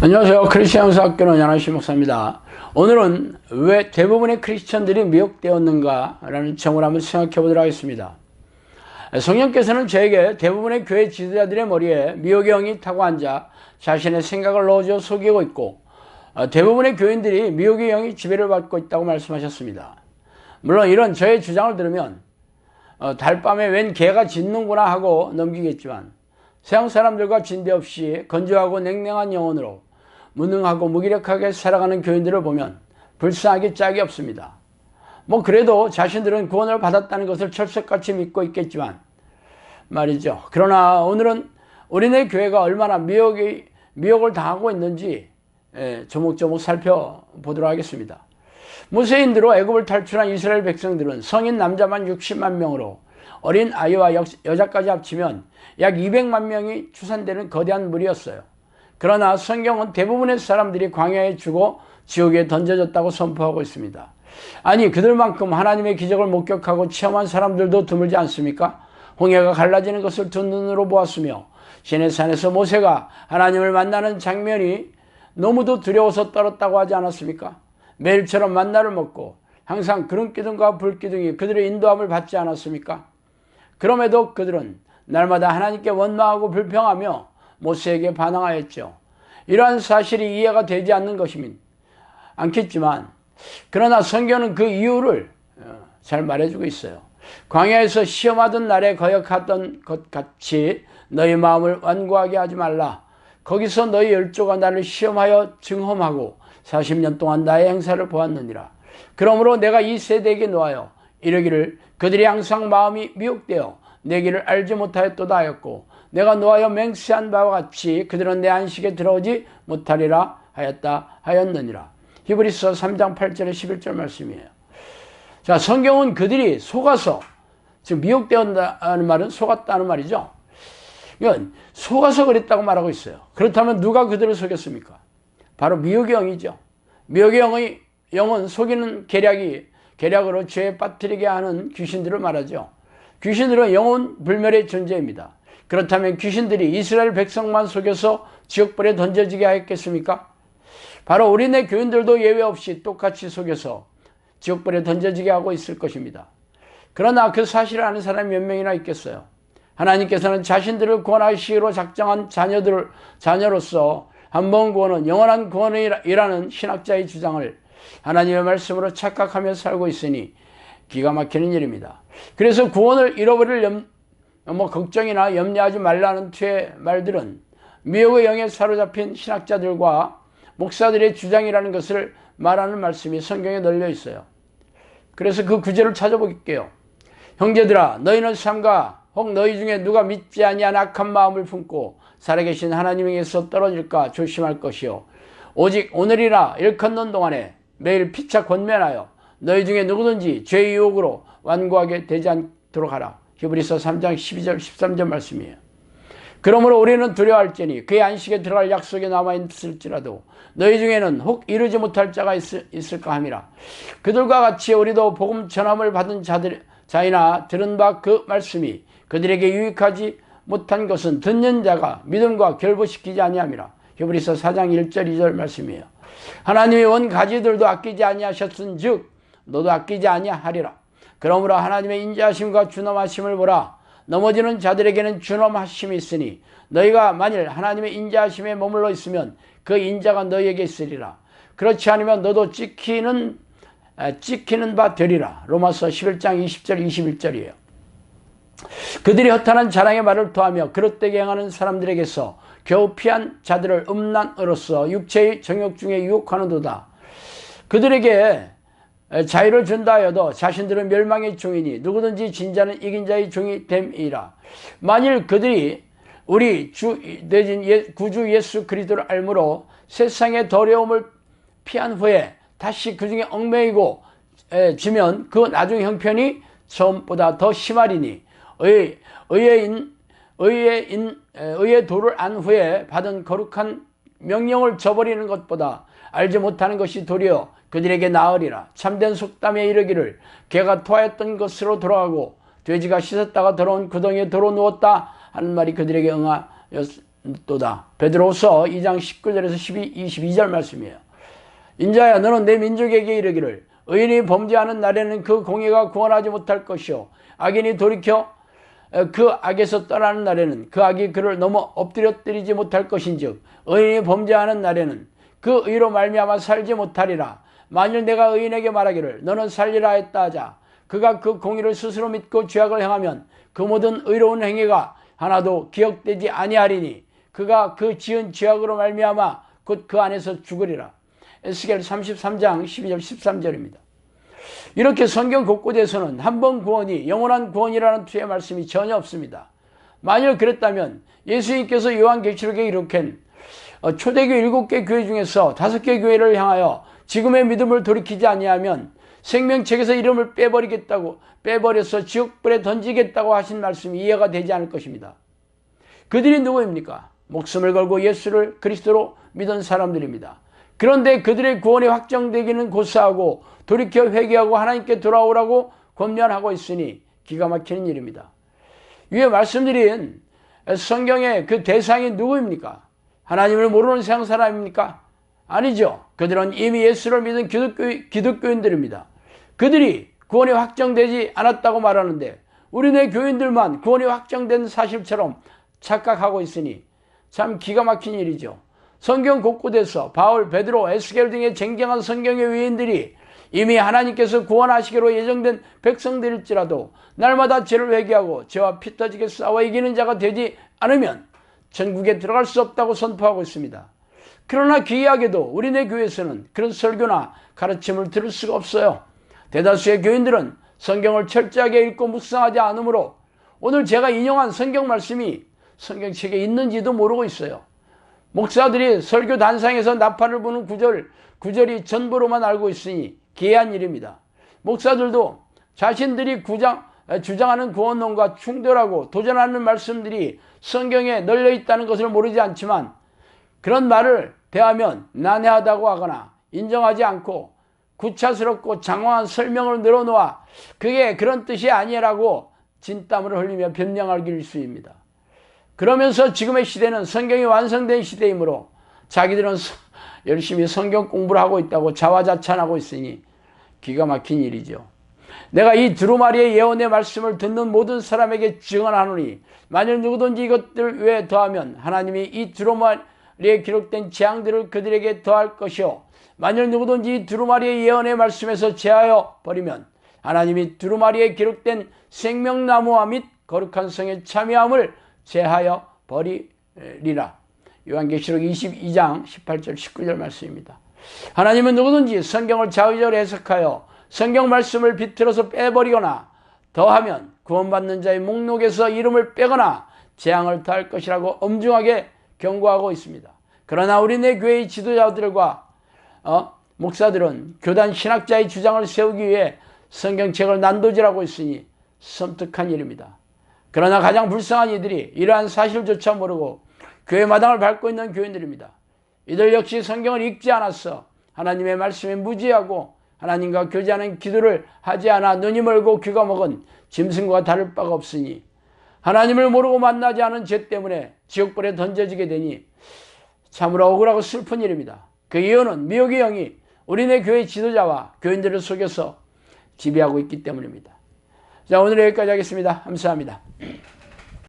안녕하세요. 크리스천 영사학교는 연하신 목사입니다. 오늘은 왜 대부분의 크리스천들이 미혹되었는가라는 점을 한번 생각해 보도록 하겠습니다. 성령께서는 저에게 대부분의 교회 지도자들의 머리에 미혹의 영이 타고 앉아 자신의 생각을 넣어줘 속이고 있고, 대부분의 교인들이 미혹의 영이 지배를 받고 있다고 말씀하셨습니다. 물론 이런 저의 주장을 들으면 달밤에 웬 개가 짖는구나 하고 넘기겠지만, 세상 사람들과 진대 없이 건조하고 냉랭한 영혼으로 무능하고 무기력하게 살아가는 교인들을 보면 불쌍하기 짝이 없습니다. 그래도 자신들은 구원을 받았다는 것을 철석같이 믿고 있겠지만 말이죠. 그러나 오늘은 우리네 교회가 얼마나 미혹을 당하고 있는지 조목조목 살펴보도록 하겠습니다. 모세인대로 애굽을 탈출한 이스라엘 백성들은 성인 남자만 60만 명으로 어린 아이와 여자까지 합치면 약 200만 명이 추산되는 거대한 무리였어요. 그러나 성경은 대부분의 사람들이 광야에 죽어 지옥에 던져졌다고 선포하고 있습니다. 아니, 그들만큼 하나님의 기적을 목격하고 체험한 사람들도 드물지 않습니까? 홍해가 갈라지는 것을 두 눈으로 보았으며 시내산에서 모세가 하나님을 만나는 장면이 너무도 두려워서 떨었다고 하지 않았습니까? 매일처럼 만나를 먹고 항상 구름기둥과 불기둥이 그들의 인도함을 받지 않았습니까? 그럼에도 그들은 날마다 하나님께 원망하고 불평하며 모세에게 반항하였죠. 이러한 사실이 이해가 되지 않는 것이면 않겠지만, 그러나 성경은 그 이유를 잘 말해주고 있어요. 광야에서 시험하던 날에 거역하던 것 같이 너희 마음을 완고하게 하지 말라. 거기서 너희 열조가 나를 시험하여 증험하고 40년 동안 나의 행사를 보았느니라. 그러므로 내가 이 세대에게 놓아여 이르기를 그들이 항상 마음이 미혹되어 내 길을 알지 못하였도다 하였고, 내가 놓아여 맹세한 바와 같이 그들은 내 안식에 들어오지 못하리라 하였느니라. 히브리서 3장 8절에 11절 말씀이에요. 자, 성경은 그들이 속아서, 지금 미혹되었다는 말은 속았다는 말이죠. 이건 속아서 그랬다고 말하고 있어요. 그렇다면 누가 그들을 속였습니까? 바로 미혹의 영이죠. 미혹의 영은 속이는 계략으로 죄에 빠뜨리게 하는 귀신들을 말하죠. 귀신들은 영혼 불멸의 존재입니다. 그렇다면 귀신들이 이스라엘 백성만 속여서 지옥불에 던져지게 하였겠습니까? 바로 우리네 교인들도 예외 없이 똑같이 속여서 지옥불에 던져지게 하고 있을 것입니다. 그러나 그 사실을 아는 사람이 몇 명이나 있겠어요? 하나님께서는 자신들을 구원하시기로 작정한 자녀로서 한 번 구원은 영원한 구원이라는 신학자의 주장을 하나님의 말씀으로 착각하며 살고 있으니 기가 막히는 일입니다. 그래서 구원을 잃어버릴 걱정이나 염려하지 말라는 투의 말들은 미혹의 영에 사로잡힌 신학자들과 목사들의 주장이라는 것을 말하는 말씀이 성경에 널려 있어요. 그래서 그 구절을 찾아볼게요. 형제들아, 너희는 삼가 혹 너희 중에 누가 믿지 아니한 악한 마음을 품고 살아계신 하나님에게서 떨어질까 조심할 것이요, 오직 오늘이라 일컫는 동안에 매일 피차 권면하여 너희 중에 누구든지 죄의 유혹으로 완고하게 되지 않도록 하라. 히브리서 3장 12절 13절 말씀이에요. 그러므로 우리는 두려워할지니 그의 안식에 들어갈 약속이 남아있을지라도 너희 중에는 혹 이루지 못할 자가 있을까 함이라. 그들과 같이 우리도 복음 전함을 받은 자이나 들은 바 그 말씀이 그들에게 유익하지 못한 것은 듣는 자가 믿음과 결부시키지 아니함이라. 히브리서 4장 1절 2절 말씀이에요. 하나님의 원 가지들도 아끼지 아니하셨은즉 너도 아끼지 아니하리라. 그러므로 하나님의 인자하심과 준엄하심을 보라. 넘어지는 자들에게는 준엄하심이 있으니 너희가 만일 하나님의 인자하심에 머물러 있으면 그 인자가 너희에게 있으리라. 그렇지 않으면 너도 찍히는 바 되리라. 로마서 11장 20절 21절이에요. 그들이 허탄한 자랑의 말을 토하며 그릇되게 행하는 사람들에게서 겨우 피한 자들을 음란으로서 육체의 정욕 중에 유혹하는도다. 그들에게 자유를 준다 하여도 자신들은 멸망의 종이니 누구든지 진 자는 이긴 자의 종이 됨이라. 만일 그들이 우리 주 되신 구주 예수 그리스도를 알므로 세상의 더러움을 피한 후에 다시 그 중에 얽매이고 지면 그 나중 형편이 처음보다 더 심하리니 의의 도를 안 후에 받은 거룩한 명령을 저버리는 것보다 알지 못하는 것이 도리어 그들에게 나으리라. 참된 속담에 이르기를 개가 토하였던 것으로 돌아가고 돼지가 씻었다가 더러운 구덩이에 도로 누웠다 하는 말이 그들에게 또다. 베드로후서 2장 19절에서 22절 말씀이에요. 인자야 너는 내 민족에게 이르기를 의인이 범죄하는 날에는 그 공의가 구원하지 못할 것이요 악인이 돌이켜 그 악에서 떠나는 날에는 그 악이 그를 넘어 엎드려뜨리지 못할 것인즉 의인이 범죄하는 날에는 그 의로 말미암아 살지 못하리라. 만일 내가 의인에게 말하기를 너는 살리라 했다 하자 그가 그 공의를 스스로 믿고 죄악을 행하면 그 모든 의로운 행위가 하나도 기억되지 아니하리니 그가 그 지은 죄악으로 말미암아 곧 그 안에서 죽으리라. 에스겔 33장 12절 13절입니다. 이렇게 성경 곳곳에서는 한 번 구원이 영원한 구원이라는 투의 말씀이 전혀 없습니다. 만일 그랬다면 예수님께서 요한계시록에 이렇게 초대교회 7개 교회 중에서 5개 교회를 향하여 지금의 믿음을 돌이키지 아니하면 생명책에서 이름을 빼버려서 지옥불에 던지겠다고 하신 말씀이 이해가 되지 않을 것입니다. 그들이 누구입니까? 목숨을 걸고 예수를 그리스도로 믿은 사람들입니다. 그런데 그들의 구원이 확정되기는 고사하고 돌이켜 회개하고 하나님께 돌아오라고 권면하고 있으니 기가 막히는 일입니다. 위에 말씀드린 성경의 그 대상이 누구입니까? 하나님을 모르는 세상 사람입니까? 아니죠. 그들은 이미 예수를 믿은 기독교인들입니다. 그들이 구원이 확정되지 않았다고 말하는데 우리네 교인들만 구원이 확정된 사실처럼 착각하고 있으니 참 기가 막힌 일이죠. 성경 곳곳에서 바울, 베드로, 에스겔 등의 쟁쟁한 성경의 위인들이 이미 하나님께서 구원하시기로 예정된 백성들일지라도 날마다 죄를 회개하고 죄와 피 터지게 싸워 이기는 자가 되지 않으면 천국에 들어갈 수 없다고 선포하고 있습니다. 그러나 기이하게도 우리네 교회에서는 그런 설교나 가르침을 들을 수가 없어요. 대다수의 교인들은 성경을 철저하게 읽고 묵상하지 않으므로 오늘 제가 인용한 성경 말씀이 성경책에 있는지도 모르고 있어요. 목사들이 설교 단상에서 나팔을 부는 구절이 전부로만 알고 있으니 기이한 일입니다. 목사들도 자신들이 주장하는 구원론과 충돌하고 도전하는 말씀들이 성경에 널려 있다는 것을 모르지 않지만 그런 말을 대하면 난해하다고 하거나 인정하지 않고 구차스럽고 장황한 설명을 늘어놓아 그게 그런 뜻이 아니라고 진땀을 흘리며 변명할 길수입니다. 그러면서 지금의 시대는 성경이 완성된 시대이므로 자기들은 열심히 성경 공부를 하고 있다고 자화자찬하고 있으니 기가 막힌 일이죠. 내가 이 두루마리의 예언의 말씀을 듣는 모든 사람에게 증언하노니 만일 누구든지 이것들 외에 더하면 하나님이 이 두루마리에 기록된 재앙들을 그들에게 더할 것이요 만일 누구든지 이 두루마리의 예언의 말씀에서 제하여 버리면 하나님이 두루마리에 기록된 생명나무와 및 거룩한 성의 참여함을 제하여 버리리라. 요한계시록 22장 18절 19절 말씀입니다. 하나님은 누구든지 성경을 자의적으로 해석하여 성경 말씀을 비틀어서 빼버리거나 더하면 구원받는 자의 목록에서 이름을 빼거나 재앙을 더할 것이라고 엄중하게 경고하고 있습니다. 그러나 우리네 교회의 지도자들과 목사들은 교단 신학자의 주장을 세우기 위해 성경책을 난도질하고 있으니 섬뜩한 일입니다. 그러나 가장 불쌍한 이들이 이러한 사실조차 모르고 교회 마당을 밟고 있는 교인들입니다. 이들 역시 성경을 읽지 않았어 하나님의 말씀에 무지하고 하나님과 교제하는 기도를 하지 않아 눈이 멀고 귀가 먹은 짐승과 다를 바가 없으니 하나님을 모르고 만나지 않은 죄 때문에 지옥불에 던져지게 되니 참으로 억울하고 슬픈 일입니다. 그 이유는 미혹의 영이 우리네 교회 지도자와 교인들을 속여서 지배하고 있기 때문입니다. 자, 오늘 여기까지 하겠습니다. 감사합니다.